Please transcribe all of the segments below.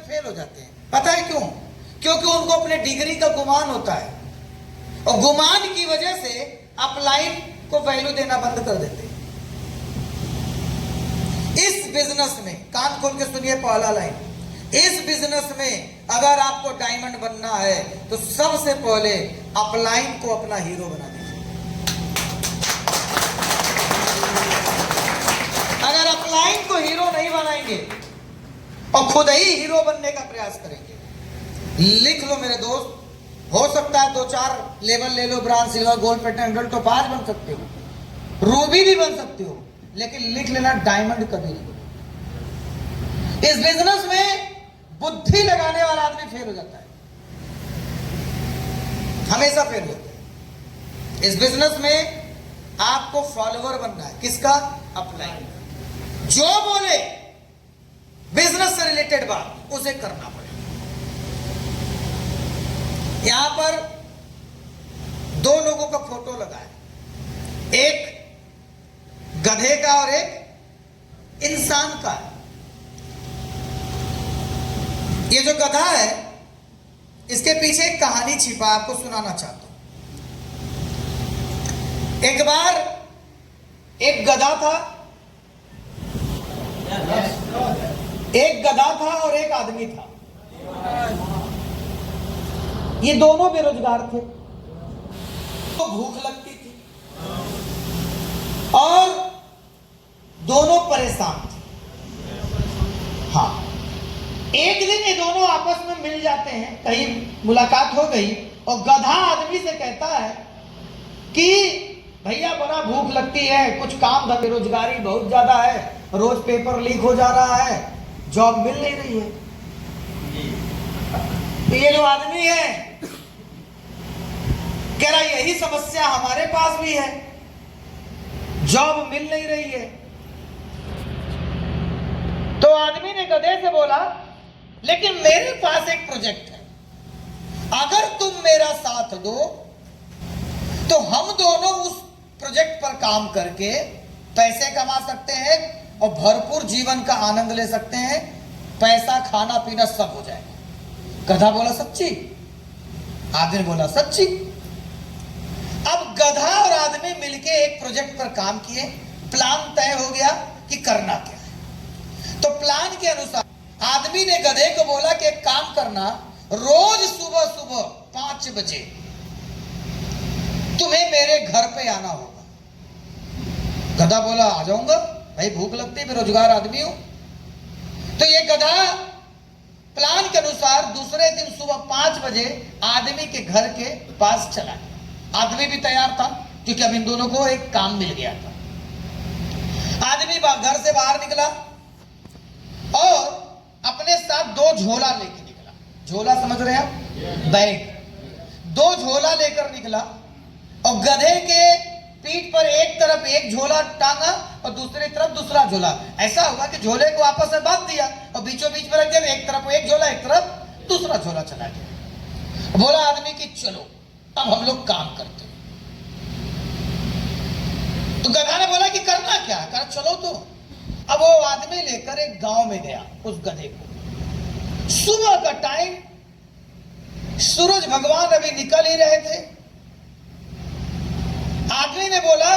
Fail हो जाते हैं। पता है क्यों? क्योंकि उनको अपने डिग्री का गुमान होता है, और गुमान की वजह से अपलाइन को वैल्यू देना बंद कर देते हैं। इस बिजनेस में, कान खोल के सुनिए पहला लाइन, इस बिजनेस में अगर आपको डायमंड बनना है तो सबसे पहले अपलाइन को अपना हीरो बना दीजिए। अगर अपलाइन को हीरो नहीं बनाएंगे और खुद ही हीरो बनने का प्रयास करेंगे, लिख लो मेरे दोस्त, हो सकता है 2-4 लेवल ले लो, bronze, silver, gold, platinum, emerald, topaz बन सकते हो, रूबी भी बन सकते हो, लेकिन लिख लेना डायमंड कभी नहीं। इस बिजनेस में बुद्धि लगाने वाला आदमी फेल हो जाता है, हमेशा फेल होता है। इस बिजनेस में आपको फॉलोवर बनना है, किसका? अपलाइन। जो बोले बिजनेस से रिलेटेड बात उसे करना पड़ेगा। यहां पर 2 लोगों का फोटो लगा है, एक गधे का और एक इंसान का है। ये जो गधा है, इसके पीछे एक कहानी छिपा, आपको सुनाना चाहता हूं। एक बार एक गधा था, एक गधा था और एक आदमी था। ये दोनों बेरोजगार थे, तो भूख लगती थी और दोनों परेशान थे। हाँ, एक दिन ये दोनों आपस में मिल जाते हैं, कहीं मुलाकात हो गई और गधा आदमी से कहता है कि भैया बड़ा भूख लगती है, कुछ काम था, बेरोजगारी बहुत ज्यादा है, रोज पेपर लीक हो जा रहा है, जॉब मिल नहीं रही है। तो ये जो आदमी है कह रहा यही समस्या हमारे पास भी है, जॉब मिल नहीं रही है। तो आदमी ने गधे से बोला, लेकिन मेरे पास एक प्रोजेक्ट है, अगर तुम मेरा साथ दो तो हम दोनों उस प्रोजेक्ट पर काम करके पैसे कमा सकते हैं और भरपूर जीवन का आनंद ले सकते हैं, पैसा, खाना पीना सब हो जाएगा। गधा बोला सच्ची? आदमी बोला सच्ची। अब गधा और आदमी मिलके एक प्रोजेक्ट पर काम किए, प्लान तय हो गया कि करना क्या है। तो प्लान के अनुसार आदमी ने गधे को बोला कि एक काम करना, रोज सुबह सुबह 5 बजे तुम्हें मेरे घर पे आना होगा। गधा बोला आ जाऊंगा भाई, भूख लगती है, बेरोजगार आदमी हूं। तो ये गधा प्लान के अनुसार दूसरे दिन सुबह 5 बजे आदमी के घर के पास चला गया। आदमी भी तैयार था क्योंकि अब इन दोनों को एक काम मिल गया था। आदमी घर से बाहर निकला और अपने साथ 2 झोला लेकर निकला। झोला समझ रहे हैं? बैग। 2 झोला लेकर निकला और गधे के पीठ पर एक तरफ एक झोला टांगा और दूसरी तरफ दूसरा झोला। ऐसा हुआ कि झोले को आपस में बांध दिया और बीचों बीच में रख दिया, एक तरफ एक झोला, एक तरफ दूसरा झोला चला गया। बोला आदमी कि चलो अब हम लोग काम करते हैं। तो गधा ने बोला कि करना क्या है? कहा चलो। तो अब वो आदमी लेकर एक गांव में गया उस गधे को। सुबह का टाइम, सूरज भगवान अभी निकल ही रहे थे। आदमी ने बोला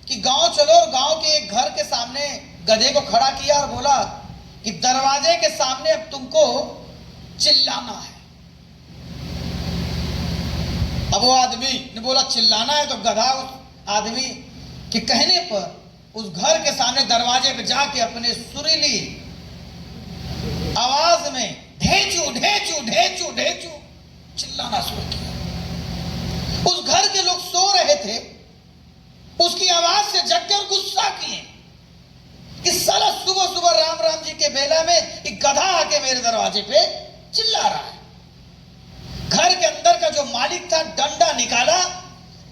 कि गांव चलो। गांव के एक घर के सामने गधे को खड़ा किया और बोला कि दरवाजे के सामने अब तुमको चिल्लाना है। अब वो आदमी ने बोला चिल्लाना है, तो गधा उस आदमी के कहने पर उस घर के सामने दरवाजे पे जाके अपने सुरीली आवाज में ढेचू ढेचू ढेचू ढेचू चिल्लाना शुरू किया। उस घर के लोग सो रहे थे, उसकी आवाज से जग कर गुस्सा किए कि साला सुबह सुबह राम राम जी के बेला में एक गधा आके मेरे दरवाजे पे चिल्ला रहा है। घर के अंदर का जो मालिक था डंडा निकाला,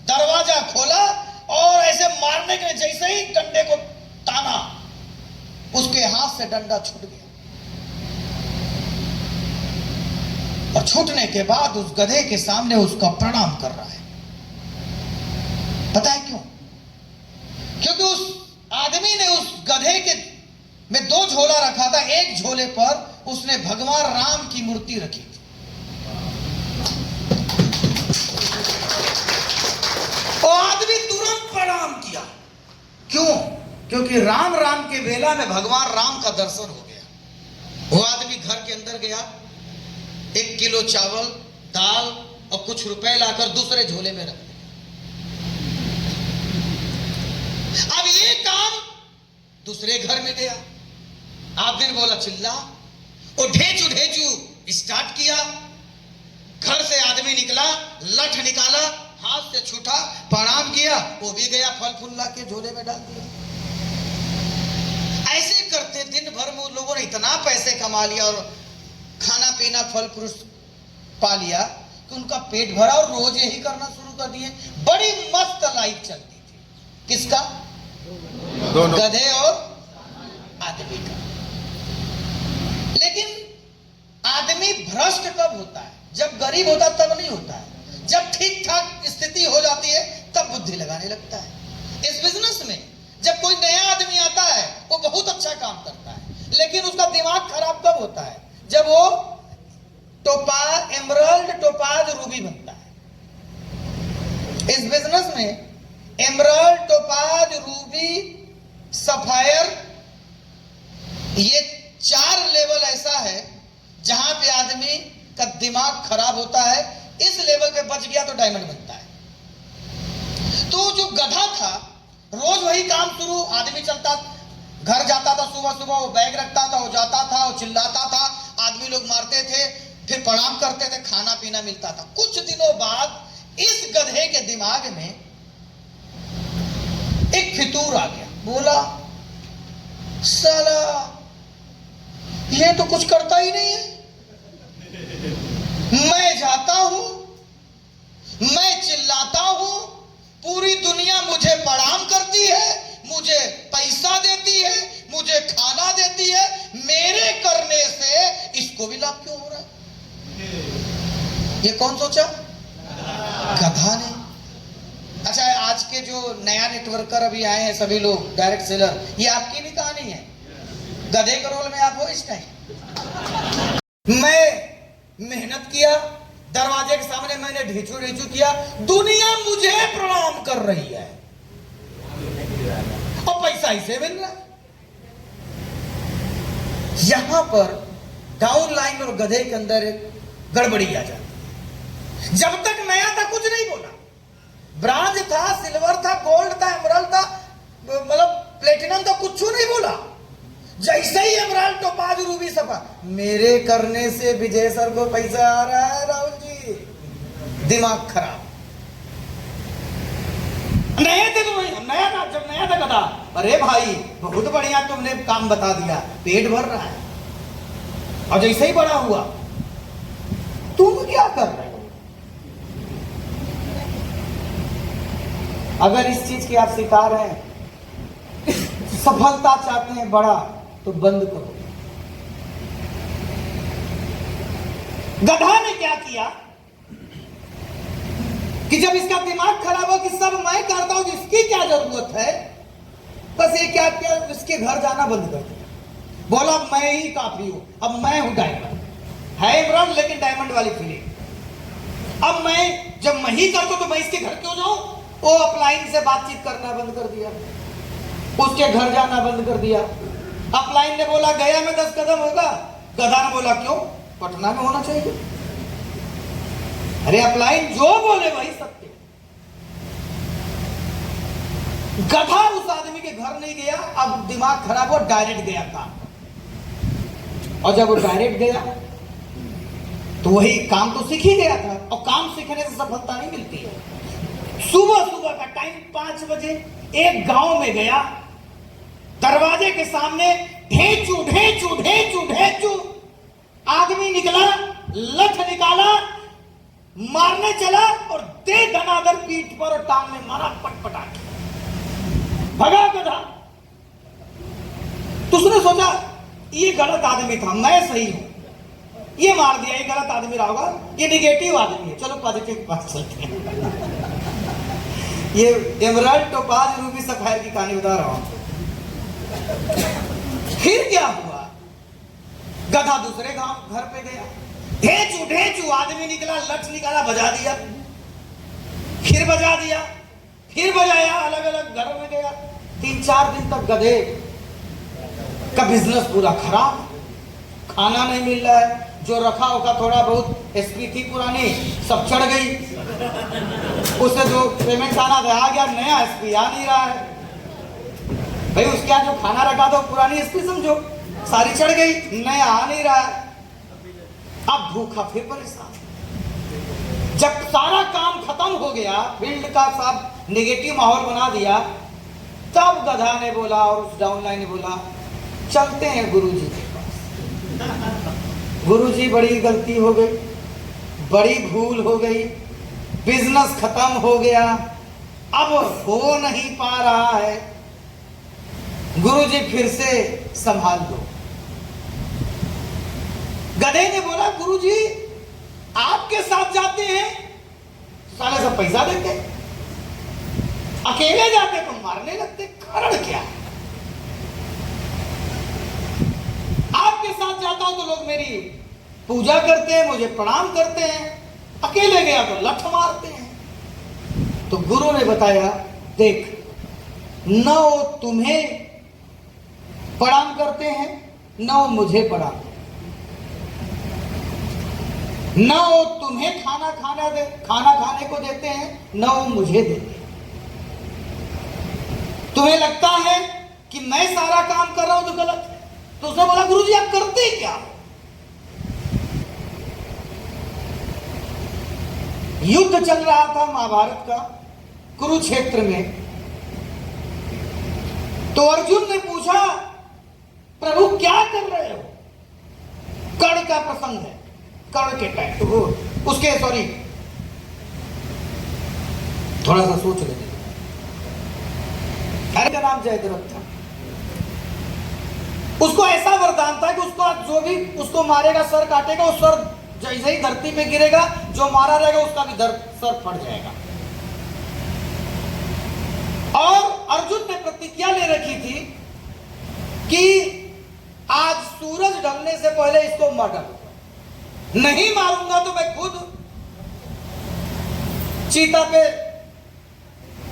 दरवाजा खोला और ऐसे मारने के लिए जैसे ही डंडे को ताना, उसके हाथ से डंडा छूट गया। और छूटने के बाद उस गधे के सामने उसका प्रणाम कर रहा है। पता है क्यों? क्योंकि उस आदमी ने उस गधे के में 2 झोला रखा था। एक झोले पर उसने में भगवान राम की मूर्ति रखी थी। वो आदमी तुरंत प्रणाम किया। क्यों? क्योंकि राम राम के बेला में भगवान राम का दर्शन हो गया। वो आदमी घर के अंदर गया, 1 किलो चावल, दाल और कुछ रुपए लाकर दूसरे झोले में रख दिया। अब ये काम दूसरे घर में गया। आदमी ने बोला चिल्ला, और ढेचू ढेचू स्टार्ट किया। घर से आदमी निकला, लठ निकाला, हाथ से छूटा, प्रणाम किया, वो भी गया, फल फूल ला के झोले में डाल दिया। ऐसे करते दिन भर में उन लोगों ने इतना पैसे कमा लिया और खाना पीना फल फ्रूट पा लिया कि उनका पेट भरा और रोज यही करना शुरू कर दिए। बड़ी मस्त लाइफ चलती थी। किसका? दोनों, गधे और आदमी का। लेकिन आदमी भ्रष्ट कब होता है? जब गरीब होता तब नहीं होता है। जब ठीक ठाक स्थिति हो जाती है तब बुद्धि लगाने लगता है। इस बिजनेस में जब कोई नया आदमी आता है वो बहुत अच्छा काम करता है, लेकिन उसका दिमाग खराब कब होता है? जब वो टोपाज, एमराल्ड, टोपाज, रूबी बनता है। इस बिजनेस में एमराल्ड, टोपाज, रूबी, सफायर, ये 4 लेवल ऐसा है जहां पे आदमी का दिमाग खराब होता है। इस लेवल पे बच गया तो डायमंड बनता है। तो जो गधा था रोज वही काम शुरू, आदमी चलता, घर जाता था, सुबह सुबह वो बैग रखता था, वो जाता था, वो चिल्लाता था, आदमी लोग मारते थे, फिर प्रणाम करते थे, खाना पीना मिलता था। कुछ दिनों बाद इस गधे के दिमाग में एक फितूर आ गया। बोला साला ये तो कुछ करता ही नहीं है। मैं जाता हूं, मैं चिल्लाता हूं, पूरी दुनिया मुझे प्रणाम करती है, मुझे पैसा देती है, मुझे खाना देती है, मेरे करने से इसको भी लाभ क्यों हो रहा है? ये कौन सोचा? गधा ने। अच्छा, आज के जो नया नेटवर्कर अभी आए हैं सभी लोग, डायरेक्ट सेलर, ये आपकी नहीं कहानी है। गधे के रोल में आप हो इस टाइम। मैं मेहनत किया, दरवाजे के सामने मैंने ढीचू ढीचू किया, दुनिया मुझे प्रणाम कर रही है और पैसा इसे मिल रहा है। यहां पर डाउन लाइन और गधे के अंदर एक गड़बड़ी आ जाती है। जब तक नया था कुछ नहीं बोला, ब्रांज था, सिल्वर था, गोल्ड था, एमराल्ड था, मतलब प्लेटिनम था, कुछ नहीं बोला। जैसे ही एमराल्ड, टोपाज, रूबी, सफा, मेरे करने से विजय सर को पैसा आ रहा है। राहुल जी दिमाग खराब। नए थे तो नया था, जब नया था गधा, अरे भाई बहुत बढ़िया तुमने काम बता दिया, पेट भर रहा है। और जैसे ही बड़ा हुआ, तुम क्या कर रहे हो? अगर इस चीज के आप शिकार हैं, सफलता चाहते हैं बड़ा, तो बंद करो। गधा ने क्या किया कि जब इसका दिमाग खराब हो कि सब मैं करता हूं, इसकी क्या जरूरत है, बस ये क्या किया, इसके घर जाना बंद कर दिया। बोला मैं ही काफी हूं, अब मैं हूं डायमंड, है इमरान लेकिन डायमंड वाली फीलिंग। अब मैं जब मैं ही करता हूं तो मैं इसके घर क्यों जाऊं? वो अपलाइन से बातचीत करना बंद कर दिया, उसके घर जाना बंद कर दिया। अपलाइन ने बोला गया में 10 कदम होगा, गधा ने बोला क्यों, पटना में होना चाहिए। अरे अपलाइन जो बोले वही सत्य। गधा उस आदमी के घर नहीं गया, अब दिमाग खराब हो, डायरेक्ट गया काम। और जब वो डायरेक्ट गया तो वही काम तो सीख ही गया था, और काम सीखने से सफलता नहीं मिलती है। सुबह सुबह का टाइम 5 बजे एक गांव में गया, दरवाजे के सामने ढेचू ढेचू ढेचू ढेचू, आदमी निकला, लठ निकाला, मारने चला और दे धनाधर पीठ पर और टांग में मारा, पटपटा के भगा गधा। तो उसने सोचा ये गलत आदमी था, मैं सही हूं, ये मार दिया, ये गलत आदमी रहा होगा, ये निगेटिव आदमी है, चलो पॉजिटिव के पास चलते हैं। ये एमराल्ड, टोपाज, रूबी, सफायर की कहानी बता रहा हूं। फिर क्या हुआ? गधा दूसरे गांव घर पे गया, ढेचू ढेचू आदमी निकला, लठ निकाला, बजा दिया, फिर बजा दिया, फिर बजाया, अलग अलग घर में गया। 3-4 दिन तक गधे का बिजनेस पूरा खराब, खाना नहीं मिल रहा है, जो रखा होगा थोड़ा बहुत एसपी थी पुरानी सब चढ़ गई, उससे जो पेमेंट आना था आ गया, नया एसपी आ नहीं रहा है। भाई उसके यहाँ जो खाना रखा था पुरानी एसपी समझो सारी चढ़ गई, नया आ नहीं रहा है। अब भूखा फिर परेशान। जब सारा काम खत्म हो गया, फील्ड का सब नेगेटिव माहौल बना दिया, तब गधा ने बोला और उस डाउनलाइन ने बोला चलते हैं गुरुजी के पास। गुरुजी बड़ी गलती हो गई, बड़ी भूल हो गई, बिजनेस खत्म हो गया, अब हो नहीं पा रहा है, गुरुजी फिर से संभाल दो। गधे ने बोला गुरुजी आपके साथ जाते हैं साले सब पैसा देते, अकेले जाते तो मारने लगते, कारण क्या है? आपके साथ जाता हूं तो लोग मेरी पूजा करते हैं, मुझे प्रणाम करते हैं, अकेले गया तो लठ मारते हैं। तो गुरु ने बताया देख, न वो तुम्हें प्रणाम करते हैं, न वो मुझे प्रणाम करते, न वो तुम्हें खाना खाने को देते हैं, न वो मुझे देते हैं। तुम्हें लगता है कि मैं सारा काम कर रहा हूं तो गलत है। तो उसने बोला गुरुजी आप करते क्या हो? युद्ध चल रहा था महाभारत का कुरुक्षेत्र में। तो अर्जुन ने पूछा प्रभु क्या कर रहे हो? कर्ण का प्रसंग है, कर्ण के टाइम तो उसके सॉरी थोड़ा सा सोच लेते। कर्ण का नाम जयद्रथ था। उसको ऐसा वरदान था कि उसको जो भी उसको मारेगा सर काटेगा, उस सर जैसे ही धरती पे गिरेगा जो मारा रहेगा उसका भी सर फट जाएगा। और अर्जुन ने प्रतिज्ञा ले रखी थी कि आज सूरज ढलने से पहले इसको मार डालूंगा, नहीं मारूंगा तो मैं खुद चीता पे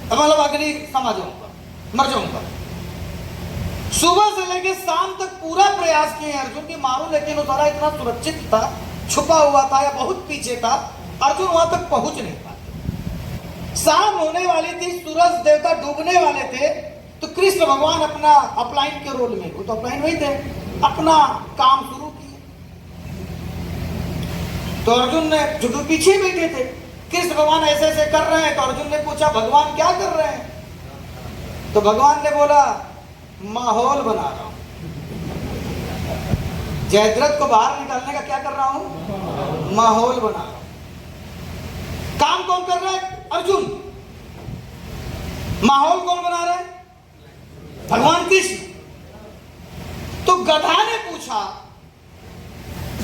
मतलब अग्नि समा जाऊंगा, मर जाऊंगा। सुबह से लेकर शाम तक पूरा प्रयास किए अर्जुन की मारूं, लेकिन वो सारा इतना सुरक्षित था, छुपा हुआ था या बहुत पीछे था, अर्जुन वहां तक पहुंच नहीं पाते। शाम होने वाली थी, सूरज देवता डूबने वाले थे, तो कृष्ण भगवान अपना अपलाइन के रोल में, वो तो अपलाइन वही थे, अपना काम शुरू किए। तो अर्जुन ने जो पीछे बैठे थे, कृष्ण भगवान ऐसे ऐसे कर रहे हैं, तो अर्जुन ने पूछा भगवान क्या कर रहे हैं? तो भगवान ने बोला माहौल बना रहा हूं, जयद्रथ को बाहर निकालने का क्या कर रहा हूं? माहौल बना रहा हूं। काम कौन कर रहा है? अर्जुन। माहौल कौन बना रहा है? भगवान कृष्ण। तो गधा ने पूछा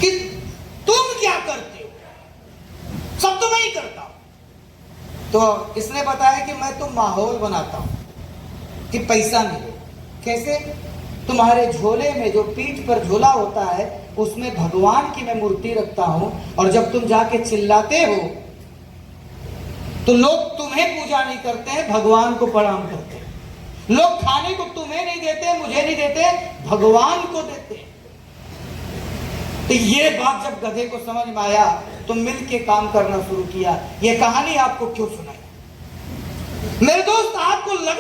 कि तुम क्या करते हो? सब तो मैं ही करता हूं। तो इसने बताया कि मैं तो माहौल बनाता हूं कि पैसा मिले। कैसे? तुम्हारे झोले में जो पीठ पर झोला होता है उसमें भगवान की मैं मूर्ति रखता हूं, और जब तुम जाके चिल्लाते हो तो लोग तुम्हें पूजा नहीं करते हैं, भगवान को प्रणाम करते हैं। लोग खाने को तुम्हें नहीं देते, मुझे नहीं देते, भगवान को देते हैं। तो ये बात जब गधे को समझ में आया तो मिल के काम करना शुरू किया। ये कहानी आपको क्यों सुनाई? मेरे दोस्त आपको लग